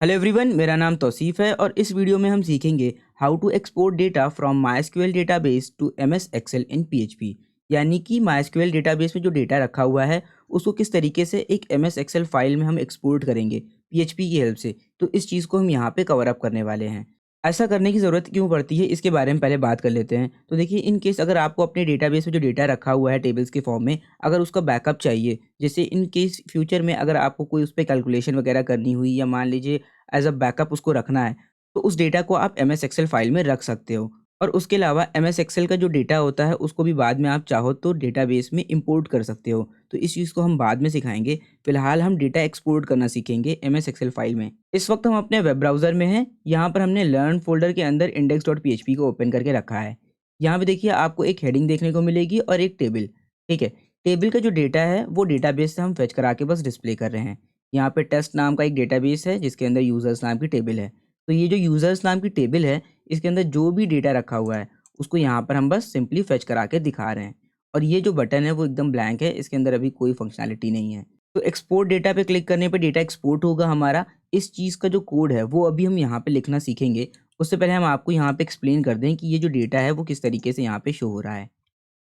Hello everyone, मेरा नाम तौसीफ है और इस वीडियो में हम सीखेंगे how to export data from MySQL database to MS Excel in PHP. यानी कि माइस्क्यूएल डेटाबेस में जो डेटा रखा हुआ है उसको किस तरीके से एक एमएस एक्सेल फाइल में हम एक्सपोर्ट करेंगे पीएचपी की हेल्प से। तो इस चीज़ को हम यहाँ पे कवर अप करने वाले हैं। ऐसा करने की ज़रूरत क्यों पड़ती है इसके बारे में पहले बात कर लेते हैं। तो देखिए, इन केस अगर आपको अपने डेटाबेस में जो डेटा रखा हुआ है टेबल्स के फॉर्म में, अगर उसका बैकअप चाहिए, जैसे इन केस फ्यूचर में अगर आपको कोई उस पर कैलकुलेशन वगैरह करनी हुई या मान लीजिए एज़ अ बैकअप उसको रखना है, तो उस डेटा को आप एमएस एक्सेल फाइल में रख सकते हो। और उसके अलावा एमएस एक्सेल का जो डेटा होता है उसको भी बाद में आप चाहो तो डेटाबेस में इंपोर्ट कर सकते हो। तो इस चीज़ को हम बाद में सिखाएंगे। फिलहाल हम डेटा एक्सपोर्ट करना सीखेंगे एमएस एक्सेल फाइल में। इस वक्त हम अपने वेब ब्राउज़र में हैं। यहाँ पर हमने लर्न फ़ोल्डर के अंदर index.php को ओपन करके रखा है। यहाँ पे देखिए, आपको एक हेडिंग देखने को मिलेगी और एक टेबल, ठीक है? टेबल का जो डेटा है वो डेटाबेस से हम फेच करा के बस डिस्प्ले कर रहे हैं। यहाँ पे टेस्ट नाम का एक डेटाबेस है जिसके अंदर यूज़र्स नाम की टेबल है। तो ये जो यूज़र्स नाम की टेबल है, इसके अंदर जो भी डेटा रखा हुआ है उसको यहाँ पर हम बस सिंपली फेच करा के दिखा रहे हैं। और ये जो बटन है वो एकदम ब्लैंक है, इसके अंदर अभी कोई फंक्शनैलिटी नहीं है। तो एक्सपोर्ट डेटा पे क्लिक करने पे डेटा एक्सपोर्ट होगा हमारा। इस चीज़ का जो कोड है वो अभी हम यहाँ पे लिखना सीखेंगे। उससे पहले हम आपको यहाँ पे एक्सप्लेन कर दें कि ये जो डेटा है वो किस तरीके से यहाँ पे शो हो रहा है।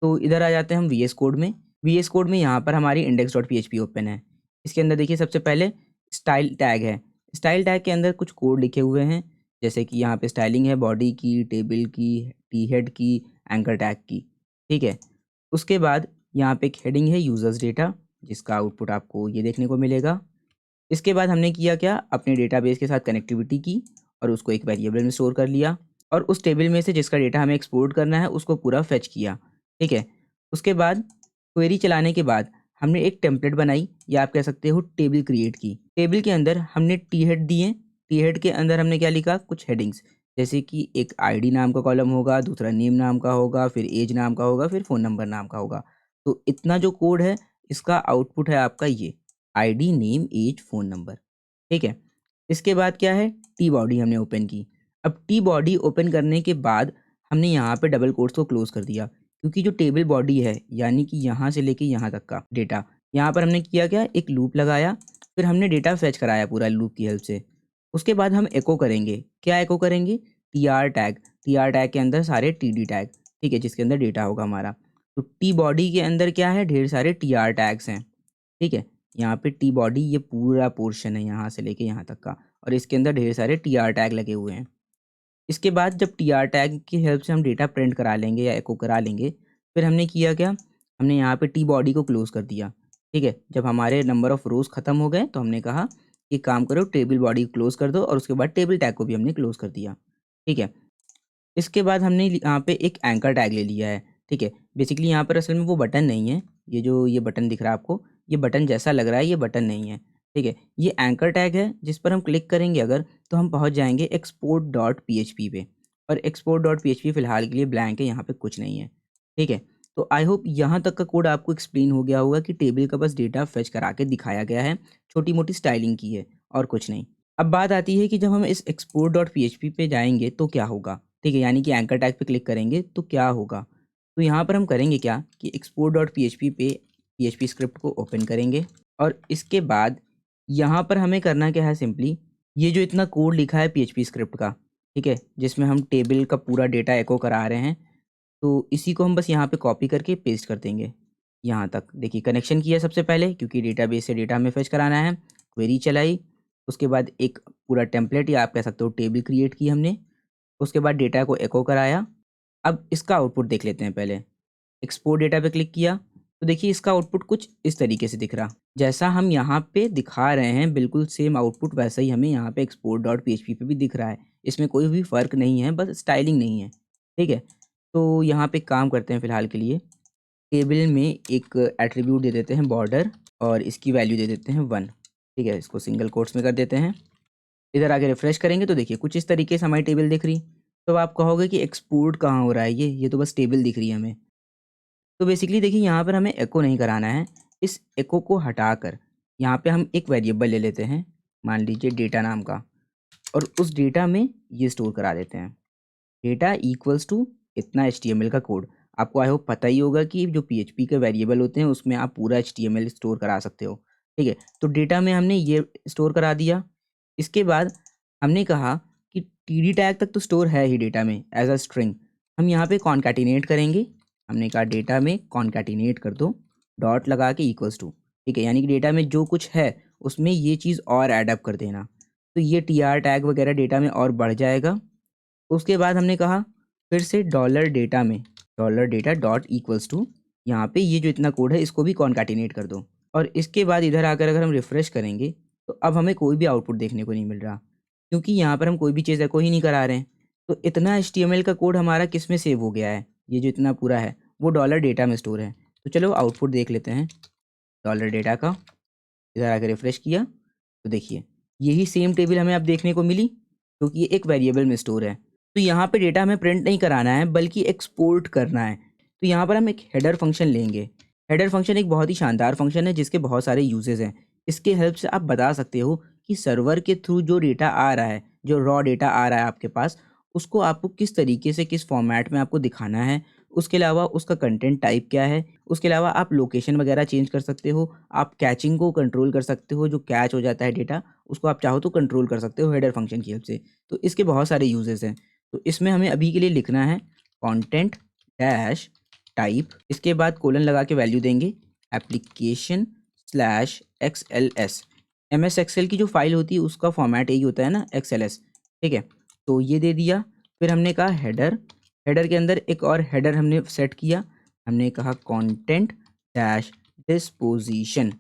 तो इधर आ जाते हैं हम वीएस कोड में। वीएस कोड में यहाँ पर हमारी index.php ओपन है। इसके अंदर देखिए, सबसे पहले स्टाइल टैग है। स्टाइल टैग के अंदर कुछ कोड लिखे हुए हैं, जैसे कि यहाँ पे स्टाइलिंग है बॉडी की, टेबल की, टी हेड की, एंकर टैग की, ठीक है। उसके बाद यहाँ पे एक हेडिंग है यूजर्स डेटा, जिसका आउटपुट आपको ये देखने को मिलेगा। इसके बाद हमने किया क्या, अपने डेटाबेस के साथ कनेक्टिविटी की और उसको एक वेरिएबल में स्टोर कर लिया। और उस टेबल में से जिसका डेटा हमें एक्सपोर्ट करना है उसको पूरा फेच किया, ठीक है। उसके बाद क्वेरी चलाने के बाद हमने एक टेम्पलेट बनाई, या आप कह सकते हो टेबल क्रिएट की। टेबल के अंदर हमने टी हेड दिए। टी हेड के अंदर हमने क्या लिखा, कुछ हेडिंग्स, जैसे कि एक आईडी नाम का कॉलम होगा, दूसरा नेम नाम का होगा, फिर एज नाम का होगा, फिर फ़ोन नंबर नाम का होगा। तो इतना जो कोड है, इसका आउटपुट है आपका ये ID, name, age, phone number, ठीक है। इसके बाद क्या है, टी बॉडी हमने ओपन की। अब टी बॉडी ओपन करने के बाद हमने यहाँ पे डबल कोट्स को क्लोज़ कर दिया, क्योंकि जो टेबल बॉडी है, यानी कि यहाँ से लेके यहाँ तक का डेटा, यहाँ पर हमने किया क्या, एक लूप लगाया, फिर हमने डेटा फेच कराया पूरा लूप की हेल्प से। उसके बाद हम एको करेंगे। क्या एको करेंगे, टीआर टैग। टीआर टैग के अंदर सारे टीडी टैग, ठीक है, जिसके अंदर डेटा होगा हमारा। तो टी बॉडी के अंदर क्या है, ढेर सारे टीआर टैग्स हैं, ठीक है। यहाँ पे टी बॉडी ये पूरा पोर्शन है यहाँ से लेके यहाँ तक का, और इसके अंदर ढेर सारे टीआर टैग लगे हुए हैं। इसके बाद जब टीआर टैग की हेल्प से हम डेटा प्रिंट करा लेंगे या एको करा लेंगे, फिर हमने किया क्या, हमने यहाँ पे टी बॉडी को क्लोज़ कर दिया, ठीक है। जब हमारे नंबर ऑफ़ रोज़ ख़त्म हो गए तो हमने कहा कि काम करो, टेबल बॉडी को क्लोज़ कर दो, और उसके बाद टेबल टैग को भी हमने क्लोज़ कर दिया, ठीक है। इसके बाद हमने यहाँ पे एक एंकर टैग ले लिया है, ठीक है। बेसिकली यहाँ पर असल में वो बटन नहीं है, ये बटन दिख रहा है आपको, ये बटन जैसा लग रहा है, ये बटन नहीं है, ठीक है। ये एंकर टैग है जिस पर हम क्लिक करेंगे अगर, तो हम पहुँच जाएंगे एक्सपोर्ट डॉट पीएचपी पे। और एक्सपोर्ट डॉट पीएचपी फ़िलहाल के लिए ब्लैंक है, यहाँ पे कुछ नहीं है, ठीक है। तो आई होप यहाँ तक का कोड आपको एक्सप्लेन हो गया होगा कि टेबल का बस डेटा फेच करा के दिखाया गया है, छोटी मोटी स्टाइलिंग की है और कुछ नहीं। अब बात आती है कि जब हम इस एक्सपोर्ट डॉट पीएचपी पे जाएंगे तो क्या होगा, ठीक है, यानी कि एंकर टैग पे क्लिक करेंगे तो क्या होगा। तो यहाँ पर हम करेंगे क्या कि एक्सपोर्ट डॉट पीएचपी पे पीएचपी स्क्रिप्ट को ओपन करेंगे, और इसके बाद यहाँ पर हमें करना क्या है, सिंपली ये जो इतना कोड लिखा है पीएचपी स्क्रिप्ट का, ठीक है, जिसमें हम टेबल का पूरा डेटा एको करा रहे हैं, तो इसी को हम बस यहाँ पे कॉपी करके पेस्ट कर देंगे। यहाँ तक देखिए, कनेक्शन किया सबसे पहले, क्योंकि डेटाबेस से डेटा हमें फेच कराना है। क्वेरी चलाई, उसके बाद एक पूरा टेम्पलेट या आप कह सकते हो टेबल क्रिएट की हमने। उसके बाद डेटा को एको कराया। अब इसका आउटपुट देख लेते हैं पहले। एक्सपोर्ट डेटा पे क्लिक किया, तो देखिए इसका आउटपुट कुछ इस तरीके से दिख रहा। जैसा हम यहाँ पे दिखा रहे हैं बिल्कुल सेम आउटपुट वैसा ही हमें यहाँ पे एक्सपोर्ट डॉट पीएचपी पे भी दिख रहा है। इसमें कोई भी फ़र्क नहीं है, बस स्टाइलिंग नहीं है, ठीक है। तो यहाँ पे एक काम करते हैं फ़िलहाल के लिए, टेबल में एक एट्रीब्यूट दे देते हैं बॉर्डर, और इसकी वैल्यू दे देते हैं 1, ठीक है। इसको सिंगल कोट्स में कर देते हैं। इधर आके रिफ्रेश करेंगे तो देखिए कुछ इस तरीके से हमारी टेबल दिख रही। तो आप कहोगे कि एक्सपोर्ट कहाँ हो रहा है, ये तो बस टेबल दिख रही है हमें। तो बेसिकली देखिए, यहाँ पर हमें एको नहीं कराना है। इस एको को हटाकर यहाँ पे हम एक वेरिएबल ले लेते हैं, मान लीजिए डेटा नाम का, और उस डेटा में ये स्टोर करा देते हैं। डेटा इक्वल्स टू इतना एचटीएमएल का कोड। आपको आई होप पता ही होगा कि जो पीएचपी के वेरिएबल होते हैं उसमें आप पूरा एचटीएमएल स्टोर करा सकते हो, ठीक है। तो डेटा में हमने ये स्टोर करा दिया। इसके बाद हमने कहा कि टीडी टैग तक तो स्टोर है ही डेटा में एज अ स्ट्रिंग, हम यहाँ पे कॉन्कैटिनेट करेंगे। हमने कहा डेटा में कॉन्कैटिनेट कर दो, डॉट लगा के इक्वल्स टू, ठीक है, यानी कि डेटा में जो कुछ है उसमें ये चीज़ और ऐडअप कर देना। तो ये टी आर टैग वगैरह डेटा में और बढ़ जाएगा। उसके बाद हमने कहा फिर से डॉलर डेटा में dollar data dot equals to, यहाँ पे ये जो इतना कोड है इसको भी कॉन्कैटिनेट कर दो। और इसके बाद इधर आकर अगर हम रिफ़्रेश करेंगे तो अब हमें कोई भी आउटपुट देखने को नहीं मिल रहा, क्योंकि यहाँ पर हम कोई भी चीज़ एको ही नहीं करा रहे हैं। तो इतना एचटीएमएल का कोड हमारा किस में सेव हो गया है, ये जो इतना पूरा है वो डॉलर डेटा में स्टोर है। तो चलो आउटपुट देख लेते हैं डॉलर डेटा का। इधर आकर रिफ्रेश किया तो देखिए यही सेम टेबल हमें अब देखने को मिली, क्योंकि ये एक वेरिएबल में स्टोर है। तो यहाँ पे डेटा हमें प्रिंट नहीं कराना है बल्कि एक्सपोर्ट करना है। तो यहाँ पर हम एक हेडर फंक्शन लेंगे। हेडर फंक्शन एक बहुत ही शानदार फंक्शन है जिसके बहुत सारे यूजेस हैं। इसके हेल्प से आप बता सकते हो कि सर्वर के थ्रू जो डेटा आ रहा है, जो रॉ डेटा आ रहा है आपके पास, उसको आपको किस तरीके से किस फॉर्मेट में आपको दिखाना है। उसके अलावा उसका कंटेंट टाइप क्या है। उसके अलावा आप लोकेशन वगैरह चेंज कर सकते हो। आप कैचिंग को कंट्रोल कर सकते हो, जो कैच हो जाता है डेटा उसको आप चाहो तो कंट्रोल कर सकते हो हेडर फंक्शन की हेल्प से। तो इसके बहुत सारे यूजेस हैं। तो इसमें हमें अभी के लिए लिखना है कंटेंट डैश टाइप, इसके बाद कोलन लगा के वैल्यू देंगे application slash XLS। MS Excel की जो फाइल होती है उसका फॉर्मेट यही होता है ना, XLS, ठीक है। तो ये दे दिया। फिर हमने कहा हेडर, हेडर के अंदर एक और हेडर हमने सेट किया। हमने कहा content dash disposition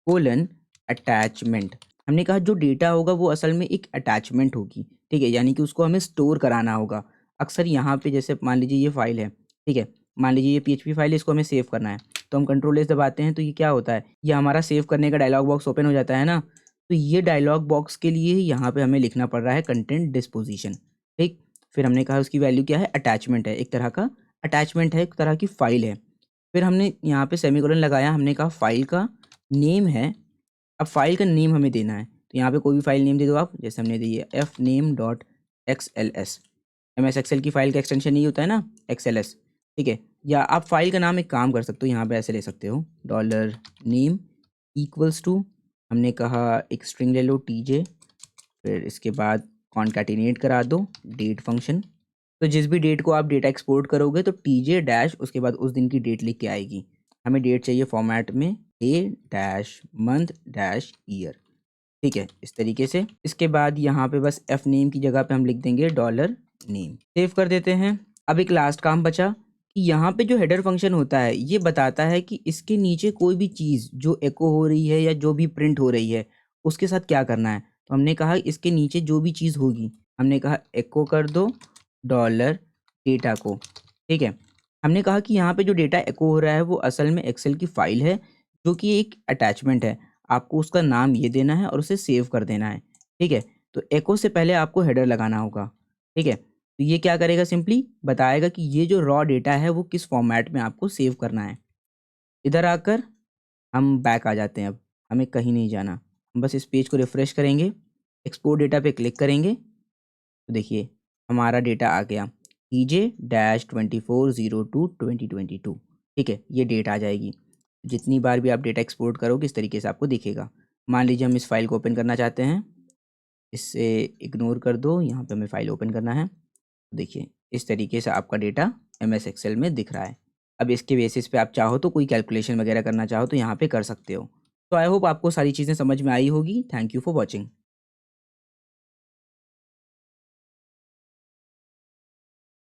colon attachment. हमने कहा जो डेटा होगा वो असल में एक अटैचमेंट होगी, ठीक है, यानी कि उसको हमें स्टोर कराना होगा। अक्सर यहाँ पे जैसे मान लीजिए ये फाइल है, ठीक है, मान लीजिए ये PHP फाइल है, इसको हमें सेव करना है। तो हम कंट्रोल एस दबाते हैं तो ये क्या होता है, ये हमारा सेव करने का डायलॉग बॉक्स ओपन हो जाता है ना। तो ये डायलॉग बॉक्स के लिए यहाँ पे हमें लिखना पड़ रहा है कंटेंट डिस्पोजिशन, ठीक। फिर हमने कहा उसकी वैल्यू क्या है, अटैचमेंट है, एक तरह का अटैचमेंट है, एक तरह की फाइल है। फिर हमने यहाँ पे सेमीकोलन लगाया। हमने कहा फाइल का नेम है। अब फाइल का नेम हमें देना है, तो यहाँ पे कोई भी फाइल नेम दे दो आप। जैसे हमने दी है fname.xls। MS एक्सेल की फाइल का एक्सटेंशन नहीं होता है ना, XLS, ठीक है। या आप फाइल का नाम एक काम कर सकते हो, यहाँ पे ऐसे ले सकते हो डॉलर नेम इक्वल्स टू, हमने कहा एक स्ट्रिंग ले लो TJ, फिर इसके बाद कॉन्कैटिनेट करा दो डेट फंक्शन। तो जिस भी डेट को आप डेटा एक्सपोर्ट करोगे तो TJ डैश उसके बाद उस दिन की डेट लिख के आएगी। हमें डेट चाहिए फॉर्मेट में day dash month dash year, ठीक है, इस तरीके से। इसके बाद यहाँ पे बस एफ नेम की जगह पे हम लिख देंगे डॉलर नेम। सेव कर देते हैं। अब एक लास्ट काम बचा कि यहाँ पे जो हेडर फंक्शन होता है ये बताता है कि इसके नीचे कोई भी चीज़ जो एको हो रही है या जो भी प्रिंट हो रही है उसके साथ क्या करना है। तो हमने कहा इसके नीचे जो भी चीज़ होगी, हमने कहा एको कर दो डॉलर डेटा को, ठीक है। हमने कहा कि यहाँ पे जो डेटा एको हो रहा है वो असल में एक्सेल की फाइल है जो कि एक अटैचमेंट है। आपको उसका नाम ये देना है और उसे सेव कर देना है, ठीक है। तो एको से पहले आपको हेडर लगाना होगा, ठीक है। तो ये क्या करेगा, सिंपली बताएगा कि ये जो रॉ डेटा है वो किस फॉर्मेट में आपको सेव करना है। इधर आकर हम बैक आ जाते हैं। अब हमें कहीं नहीं जाना, हम बस इस पेज को रिफ्रेश करेंगे, एक्सपोर्ट डेटा पे क्लिक करेंगे तो देखिए हमारा डेटा आ गया TJ-2402-2022, ठीक है। ये डेट आ जाएगी। जितनी बार भी आप डेटा एक्सपोर्ट करोगे इस तरीके से आपको दिखेगा। मान लीजिए हम इस फाइल को ओपन करना चाहते हैं, इससे इग्नोर कर दो, यहाँ पे हमें फाइल ओपन करना है। देखिए इस तरीके से आपका डेटा MS एक्सेल में दिख रहा है। अब इसके बेसिस पे आप चाहो तो कोई कैलकुलेशन वगैरह करना चाहो तो यहाँ पे कर सकते हो। तो आई होप आपको सारी चीज़ें समझ में आई होगी। Thank you for watching.